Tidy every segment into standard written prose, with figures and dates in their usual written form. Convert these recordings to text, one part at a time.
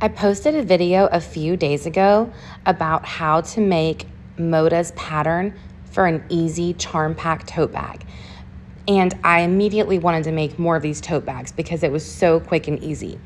I posted a video a few days ago about how to make Moda's pattern for an easy charm pack tote bag. And I immediately wanted to make more of these tote bags because it was so quick and easy.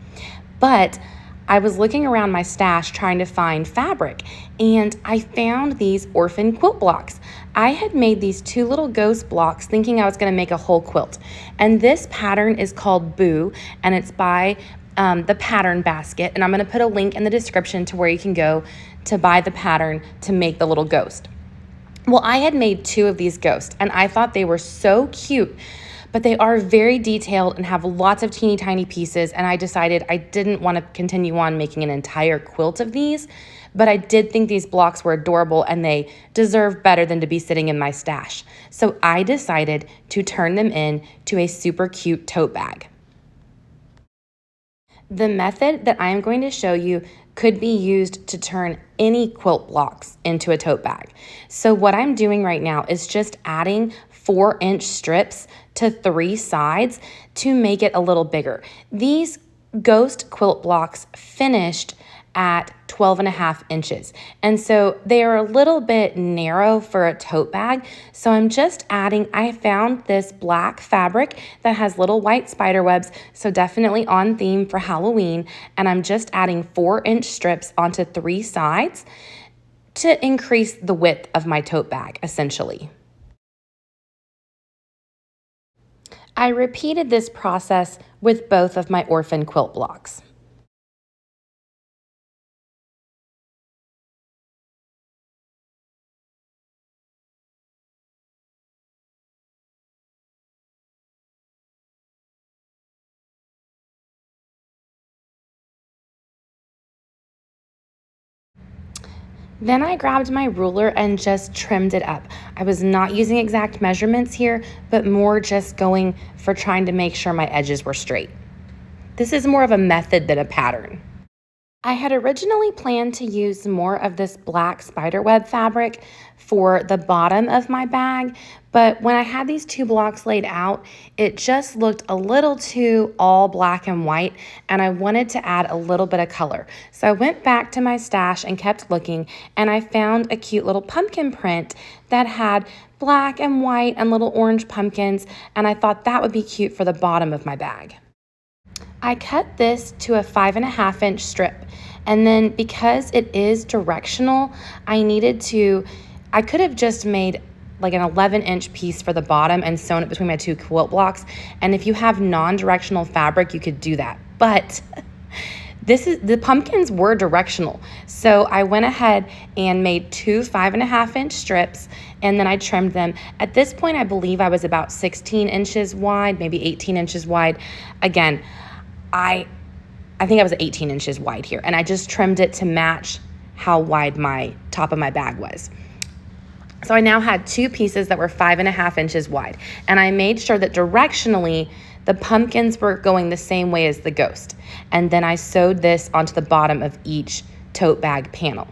But I was looking around my stash trying to find fabric, and I found these orphan quilt blocks. I had made these two little ghost blocks thinking I was going to make a whole quilt. And this pattern is called Boo, and it's by the Pattern Basket. And I'm going to put a link in the description to where you can go to buy the pattern to make the little ghost. Well, I had made two of these ghosts, and I thought they were so cute, but they are very detailed and have lots of teeny tiny pieces, and I decided I didn't want to continue on making an entire quilt of these, but I did think these blocks were adorable and they deserve better than to be sitting in my stash. So I decided to turn them into a super cute tote bag. The method that I am going to show you could be used to turn any quilt blocks into a tote bag. So what I'm doing right now is just adding 4-inch strips to 3 sides to make it a little bigger. These ghost quilt blocks finished at 12.5 inches. And so they are a little bit narrow for a tote bag. So I'm just adding, I found this black fabric that has little white spider webs, so definitely on theme for Halloween. And I'm just adding 4-inch strips onto 3 sides to increase the width of my tote bag, essentially. I repeated this process with both of my orphan quilt blocks. Then I grabbed my ruler and just trimmed it up. I was not using exact measurements here, but more just going for trying to make sure my edges were straight. This is more of a method than a pattern. I had originally planned to use more of this black spiderweb fabric for the bottom of my bag, but when I had these 2 blocks laid out, it just looked a little too all black and white, and I wanted to add a little bit of color. So I went back to my stash and kept looking, and I found a cute little pumpkin print that had black and white and little orange pumpkins, and I thought that would be cute for the bottom of my bag. I cut this to a 5.5-inch strip, and then because it is directional, I could have just made like an 11-inch piece for the bottom and sewn it between my 2 quilt blocks, and if you have non-directional fabric, you could do that, but the pumpkins were directional, so I went ahead and made 2 5.5-inch strips, and then I trimmed them. At this point, I believe I was about 16 inches wide, maybe 18 inches wide. Again, I think I was 18 inches wide here, and I just trimmed it to match how wide my top of my bag was. So I now had 2 pieces that were 5.5 inches wide, and I made sure that directionally the pumpkins were going the same way as the ghost. And then I sewed this onto the bottom of each tote bag panel.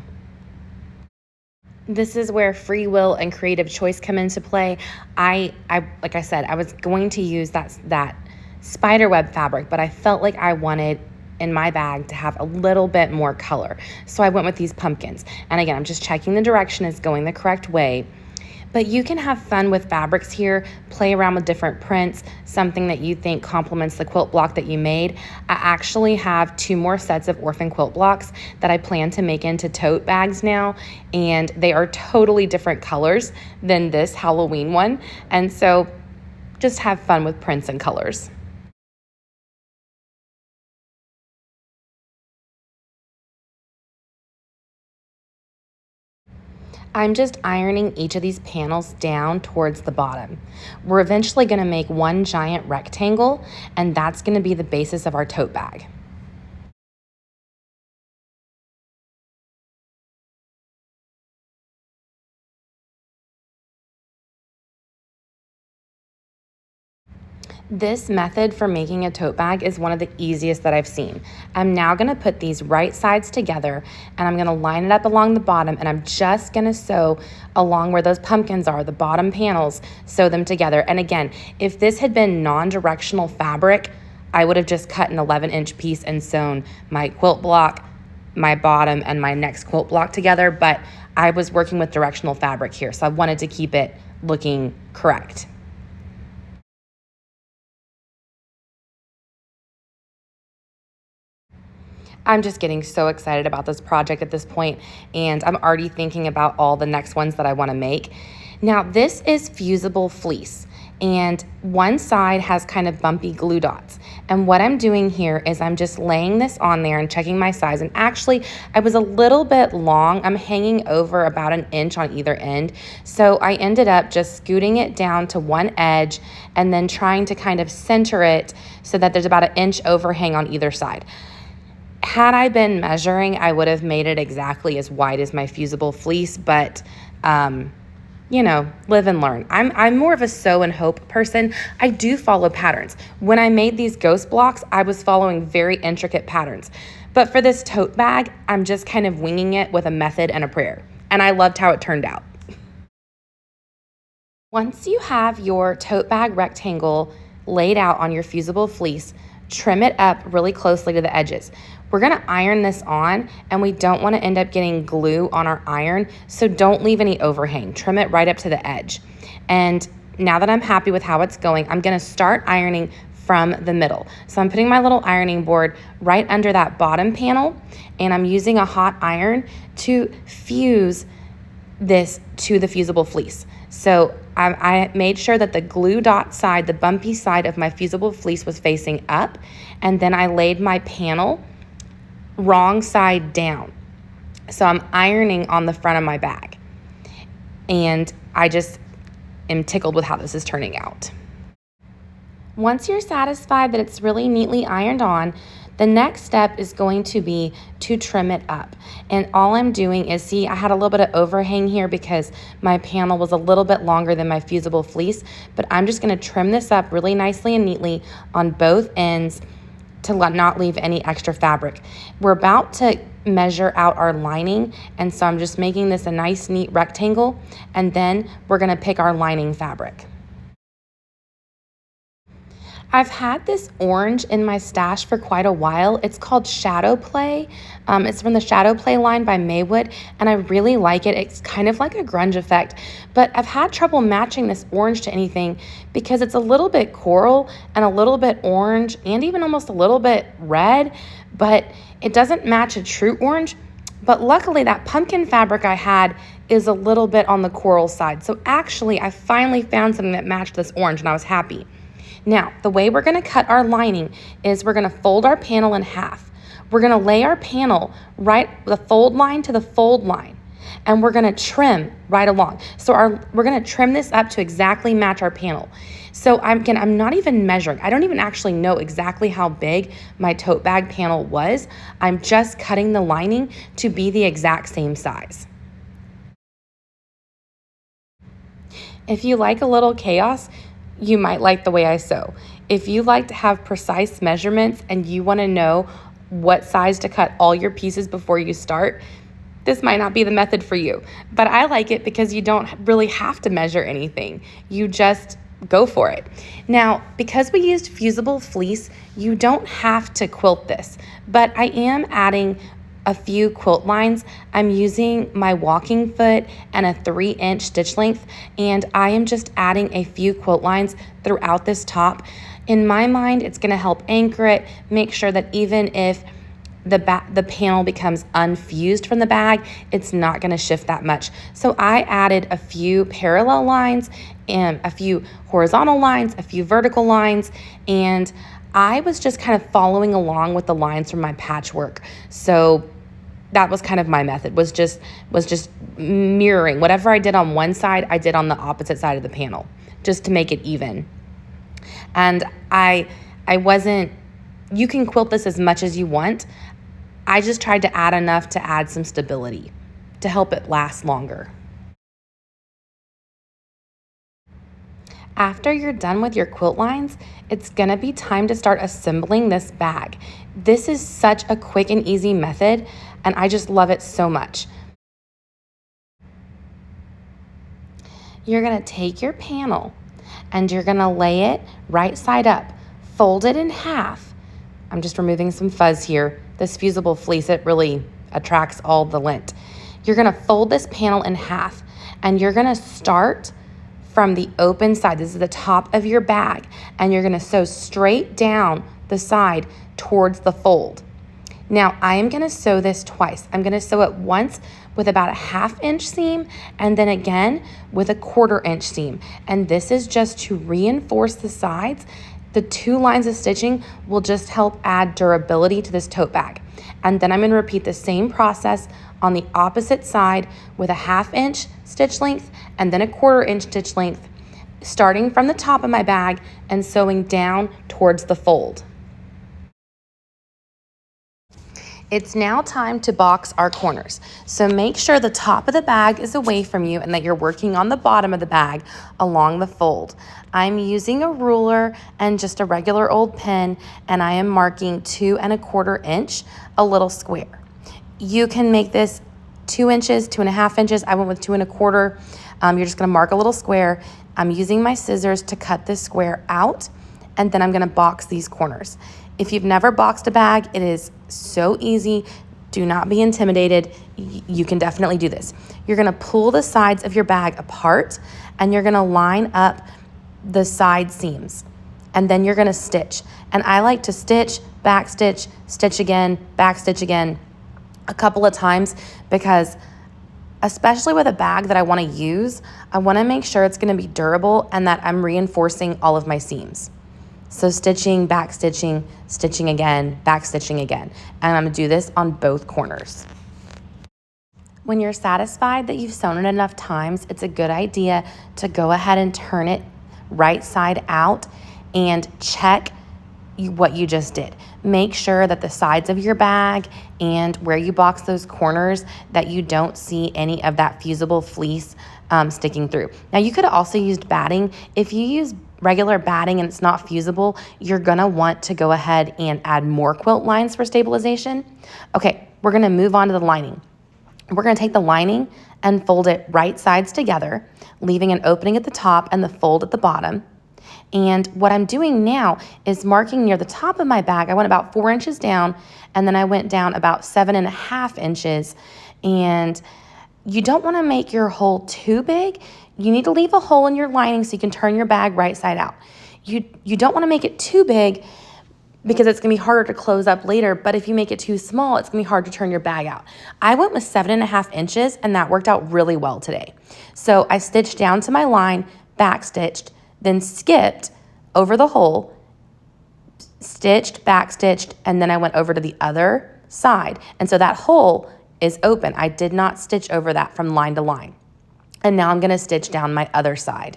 This is where free will and creative choice come into play. Like I said, I was going to use that spiderweb fabric, but I felt like I wanted in my bag to have a little bit more color. So I went with these pumpkins. And again, I'm just checking the direction is going the correct way. But you can have fun with fabrics here, play around with different prints, something that you think complements the quilt block that you made. I actually have 2 more sets of orphan quilt blocks that I plan to make into tote bags now, and they are totally different colors than this Halloween one. And so just have fun with prints and colors. I'm just ironing each of these panels down towards the bottom. We're eventually going to make one giant rectangle, and that's going to be the basis of our tote bag. This method for making a tote bag is one of the easiest that I've seen. I'm now going to put these right sides together, and I'm going to line it up along the bottom, and I'm just going to sew along where those pumpkins are, the bottom panels, sew them together. And again, if this had been non-directional fabric, I would have just cut an 11-inch piece and sewn my quilt block, my bottom and my next quilt block together, but I was working with directional fabric here, so I wanted to keep it looking correct. I'm just getting so excited about this project at this point, and I'm already thinking about all the next ones that I want to make. Now, this is fusible fleece, and one side has kind of bumpy glue dots. And what I'm doing here is I'm just laying this on there and checking my size. And actually, I was a little bit long. I'm hanging over about an inch on either end. So I ended up just scooting it down to one edge and then trying to kind of center it so that there's about an inch overhang on either side. Had I been measuring, I would have made it exactly as wide as my fusible fleece, but you know, live and learn. I'm more of a sew and hope person. I do follow patterns. When I made these ghost blocks, I was following very intricate patterns. But for this tote bag, I'm just kind of winging it with a method and a prayer. And I loved how it turned out. Once you have your tote bag rectangle laid out on your fusible fleece, trim it up really closely to the edges. We're gonna iron this on, and we don't wanna end up getting glue on our iron, so don't leave any overhang. Trim it right up to the edge. And now that I'm happy with how it's going, I'm gonna start ironing from the middle. So I'm putting my little ironing board right under that bottom panel, and I'm using a hot iron to fuse this to the fusible fleece. So I made sure that the glue dot side, the bumpy side of my fusible fleece was facing up, and then I laid my panel wrong side down. So I'm ironing on the front of my bag, and I just am tickled with how this is turning out. Once you're satisfied that it's really neatly ironed on, the next step is going to be to trim it up. And all I'm doing is, see, I had a little bit of overhang here because my panel was a little bit longer than my fusible fleece, but I'm just gonna trim this up really nicely and neatly on both ends to not leave any extra fabric. We're about to measure out our lining, and so I'm just making this a nice neat rectangle, and then we're gonna pick our lining fabric. I've had this orange in my stash for quite a while. It's called Shadow Play. It's from the Shadow Play line by Maywood, and I really like it. It's kind of like a grunge effect, but I've had trouble matching this orange to anything because it's a little bit coral and a little bit orange and even almost a little bit red, but it doesn't match a true orange. But luckily that pumpkin fabric I had is a little bit on the coral side. So actually I finally found something that matched this orange, and I was happy. Now, the way we're gonna cut our lining is we're gonna fold our panel in half. We're gonna lay our panel right, the fold line to the fold line, and we're gonna trim right along. So we're gonna trim this up to exactly match our panel. So I'm not even measuring. I don't even actually know exactly how big my tote bag panel was. I'm just cutting the lining to be the exact same size. If you like a little chaos, you might like the way I sew. If you like to have precise measurements and you want to know what size to cut all your pieces before you start, this might not be the method for you. But I like it because you don't really have to measure anything. You just go for it. Now, because we used fusible fleece, you don't have to quilt this, but I am adding a few quilt lines. I'm using my walking foot and a 3-inch stitch length, and I am just adding a few quilt lines throughout this top. In my mind, it's gonna help anchor it, make sure that even if the panel becomes unfused from the bag, it's not gonna shift that much. So I added a few parallel lines and a few horizontal lines, a few vertical lines, and I was just kind of following along with the lines from my patchwork. So that was kind of my method, was just mirroring. Whatever I did on one side, I did on the opposite side of the panel, just to make it even. And I wasn't, you can quilt this as much as you want. I just tried to add enough to add some stability to help it last longer. After you're done with your quilt lines, it's gonna be time to start assembling this bag. This is such a quick and easy method, and I just love it so much. You're gonna take your panel and you're gonna lay it right side up, fold it in half. I'm just removing some fuzz here. This fusible fleece, it really attracts all the lint. You're gonna fold this panel in half, and you're gonna start from the open side. This is the top of your bag, and you're gonna sew straight down the side towards the fold. Now, I am gonna sew this twice. I'm gonna sew it once with about a 1/2 inch seam, and then again with a 1/4 inch seam. And this is just to reinforce the sides. The 2 lines of stitching will just help add durability to this tote bag. And then I'm gonna repeat the same process on the opposite side with a 1/2 inch stitch length and then a 1/4 inch stitch length, starting from the top of my bag and sewing down towards the fold. It's now time to box our corners. So make sure the top of the bag is away from you and that you're working on the bottom of the bag along the fold. I'm using a ruler and just a regular old pen, and I am marking 2 1/4 inch, a little square. You can make this 2 inches, 2.5 inches. I went with 2 1/4. You're just gonna mark a little square. I'm using my scissors to cut this square out, and then I'm gonna box these corners. If you've never boxed a bag, it is so easy. Do not be intimidated. You can definitely do this. You're gonna pull the sides of your bag apart, and you're gonna line up the side seams, and then you're gonna stitch. And I like to stitch, back stitch, stitch again, back stitch again a couple of times, because especially with a bag that I wanna use, I wanna make sure it's gonna be durable and that I'm reinforcing all of my seams. So stitching, back stitching, stitching again, back stitching again. And I'm gonna do this on both corners. When you're satisfied that you've sewn it enough times, it's a good idea to go ahead and turn it right side out and check what you just did. Make sure that the sides of your bag and where you box those corners, that you don't see any of that fusible fleece sticking through. Now, you could have also used batting. If you use regular batting and it's not fusible, you're gonna want to go ahead and add more quilt lines for stabilization. Okay, we're gonna move on to the lining. We're gonna take the lining and fold it right sides together, leaving an opening at the top and the fold at the bottom. And what I'm doing now is marking near the top of my bag. I went about 4 inches down, and then I went down about 7.5 inches. And you don't want to make your hole too big. You need to leave a hole in your lining so you can turn your bag right side out. You don't want to make it too big because it's going to be harder to close up later. But if you make it too small, it's going to be hard to turn your bag out. I went with 7.5 inches, and that worked out really well today. So I stitched down to my line, back stitched, then skipped over the hole, stitched, back stitched, and then I went over to the other side. And so that hole is open. I did not stitch over that from line to line. And now I'm gonna stitch down my other side.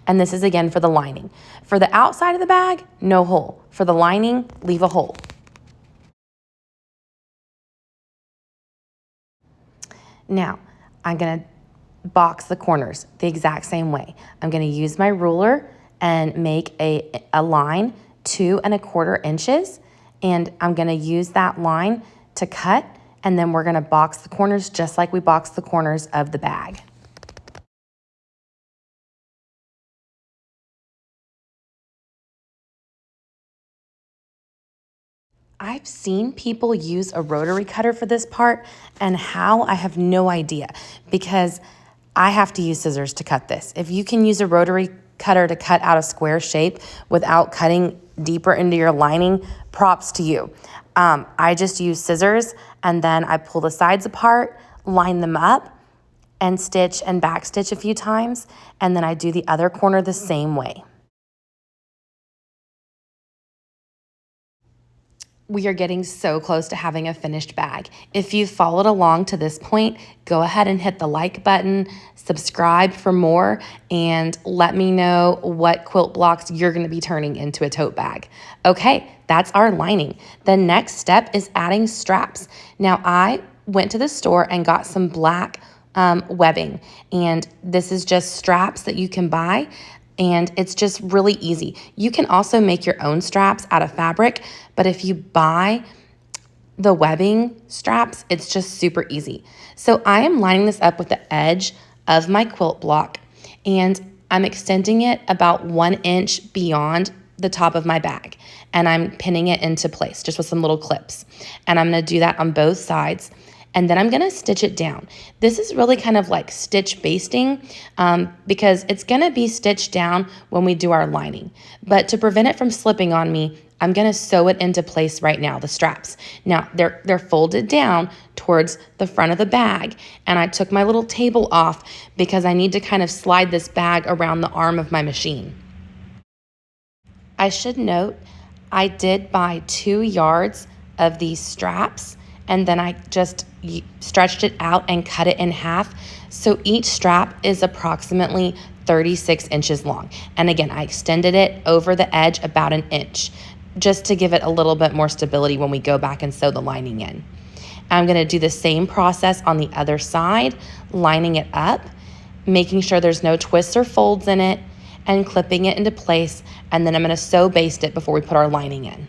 And this is again for the lining. For the outside of the bag, no hole. For the lining, leave a hole. Now, I'm gonna box the corners the exact same way. I'm gonna use my ruler and make a line 2 1/4 inches, and I'm gonna use that line to cut, and then we're gonna box the corners just like we boxed the corners of the bag. I've seen people use a rotary cutter for this part, and how, I have no idea, because I have to use scissors to cut this. If you can use a rotary cutter to cut out a square shape without cutting deeper into your lining, props to you. I just use scissors, and then I pull the sides apart, line them up, and stitch and back stitch a few times, and then I do the other corner the same way. We are getting so close to having a finished bag. If you've followed along to this point, go ahead and hit the like button, subscribe for more, and let me know what quilt blocks you're gonna be turning into a tote bag. Okay, that's our lining. The next step is adding straps. Now, I went to the store and got some black webbing, and this is just straps that you can buy, and it's just really easy. You can also make your own straps out of fabric, but if you buy the webbing straps, it's just super easy. So I am lining this up with the edge of my quilt block, and I'm extending it about 1 inch beyond the top of my bag, and I'm pinning it into place just with some little clips. And I'm gonna do that on both sides. and then I'm gonna stitch it down. This is really kind of like stitch basting because it's gonna be stitched down when we do our lining. But to prevent it from slipping on me, I'm gonna sew it into place right now, the straps. Now, they're folded down towards the front of the bag, and I took my little table off because I need to kind of slide this bag around the arm of my machine. I should note, I did buy 2 yards of these straps, and then I just stretched it out and cut it in half. So each strap is approximately 36 inches long. And again, I extended it over the edge about 1 inch just to give it a little bit more stability when we go back and sew the lining in. I'm gonna do the same process on the other side, lining it up, making sure there's no twists or folds in it, and clipping it into place, and then I'm gonna sew baste it before we put our lining in.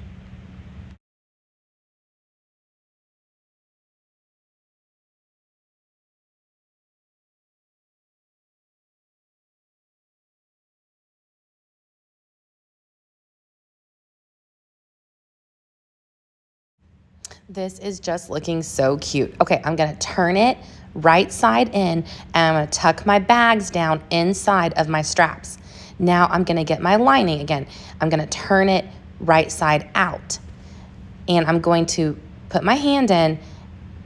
This is just looking so cute. Okay, I'm gonna turn it right side in, and I'm gonna tuck my bags down inside of my straps. Now I'm gonna get my lining again. I'm gonna turn it right side out, and I'm going to put my hand in,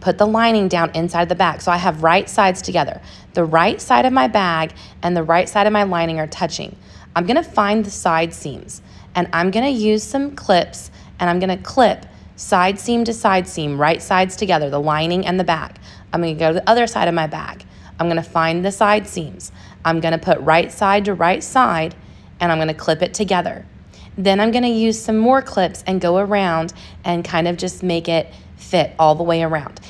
put the lining down inside the bag. So I have right sides together. The right side of my bag and the right side of my lining are touching. I'm gonna find the side seams, and I'm gonna use some clips, and I'm gonna clip side seam to side seam, right sides together, the lining and the bag. I'm gonna go to the other side of my bag. I'm gonna find the side seams. I'm gonna put right side to right side, and I'm gonna clip it together. Then I'm gonna use some more clips and go around and kind of just make it fit all the way around.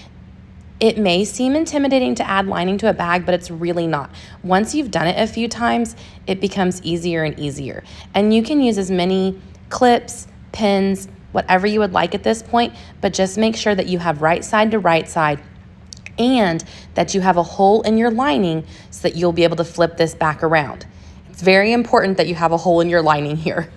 It may seem intimidating to add lining to a bag, but it's really not. Once you've done it a few times, it becomes easier and easier. And you can use as many clips, pins, whatever you would like at this point, but just make sure that you have right side to right side and that you have a hole in your lining so that you'll be able to flip this back around. It's very important that you have a hole in your lining here.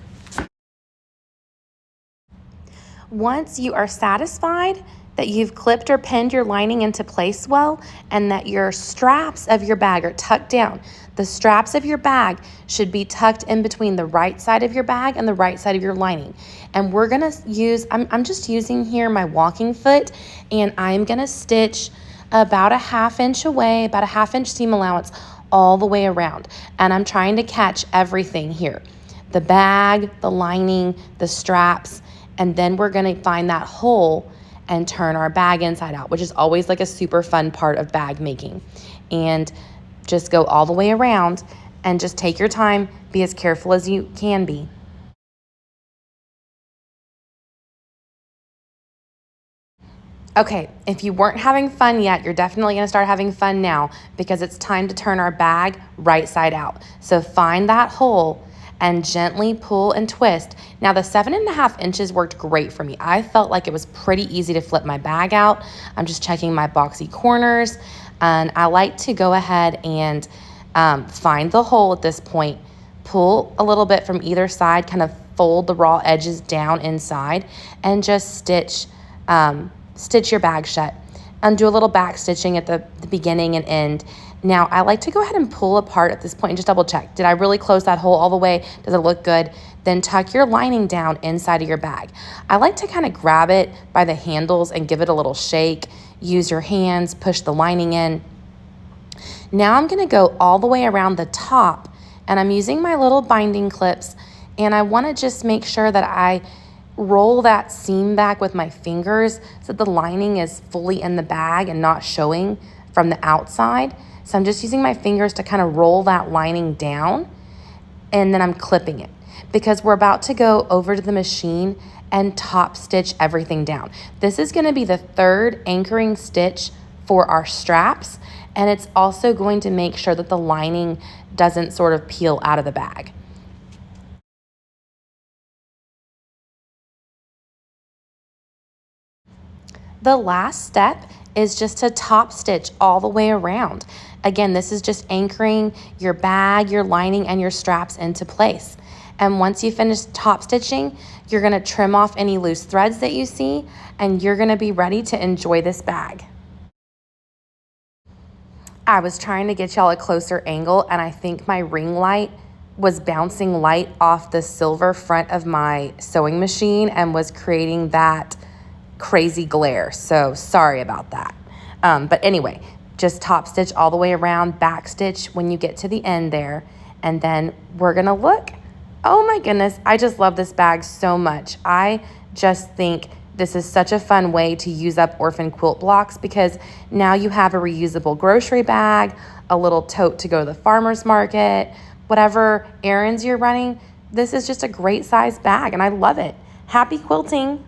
Once you are satisfied that you've clipped or pinned your lining into place well and that your straps of your bag are tucked down, the straps of your bag should be tucked in between the right side of your bag and the right side of your lining. And we're gonna use, I'm just using here my walking foot, and I'm gonna stitch about a 1/2 inch away, about a 1/2 inch seam allowance all the way around. And I'm trying to catch everything here. The bag, the lining, the straps, and then we're gonna find that hole and turn our bag inside out, which is always like a super fun part of bag making. And just go all the way around and just take your time, be as careful as you can be. Okay, if you weren't having fun yet, you're definitely gonna start having fun now because it's time to turn our bag right side out. So find that hole and gently pull and twist. Now the 7.5 inches worked great for me. I felt like it was pretty easy to flip my bag out. I'm just checking my boxy corners, and I like to go ahead and find the hole at this point, pull a little bit from either side, kind of fold the raw edges down inside, and just stitch your bag shut. And do a little back stitching at the beginning and end. Now, I like to go ahead and pull apart at this point and just double check. Did I really close that hole all the way? Does it look good? Then tuck your lining down inside of your bag. I like to kind of grab it by the handles and give it a little shake. Use your hands, push the lining in. Now I'm gonna go all the way around the top, and I'm using my little binding clips, and I wanna just make sure that I roll that seam back with my fingers so that the lining is fully in the bag and not showing from the outside. So I'm just using my fingers to kind of roll that lining down, and then I'm clipping it because we're about to go over to the machine and top stitch everything down. This is gonna be the 3rd anchoring stitch for our straps, and it's also going to make sure that the lining doesn't sort of peel out of the bag. The last step is just to top stitch all the way around. Again, this is just anchoring your bag, your lining, and your straps into place. And once you finish top stitching, you're gonna trim off any loose threads that you see, and you're gonna be ready to enjoy this bag. I was trying to get y'all a closer angle, and I think my ring light was bouncing light off the silver front of my sewing machine and was creating that crazy glare. So sorry about that. But anyway, just top stitch all the way around, back stitch when you get to the end there, and then we're gonna look. Oh my goodness, I just love this bag so much. I just think this is such a fun way to use up orphan quilt blocks, because now you have a reusable grocery bag, a little tote to go to the farmer's market, whatever errands you're running. This is just a great size bag and I love it. Happy quilting.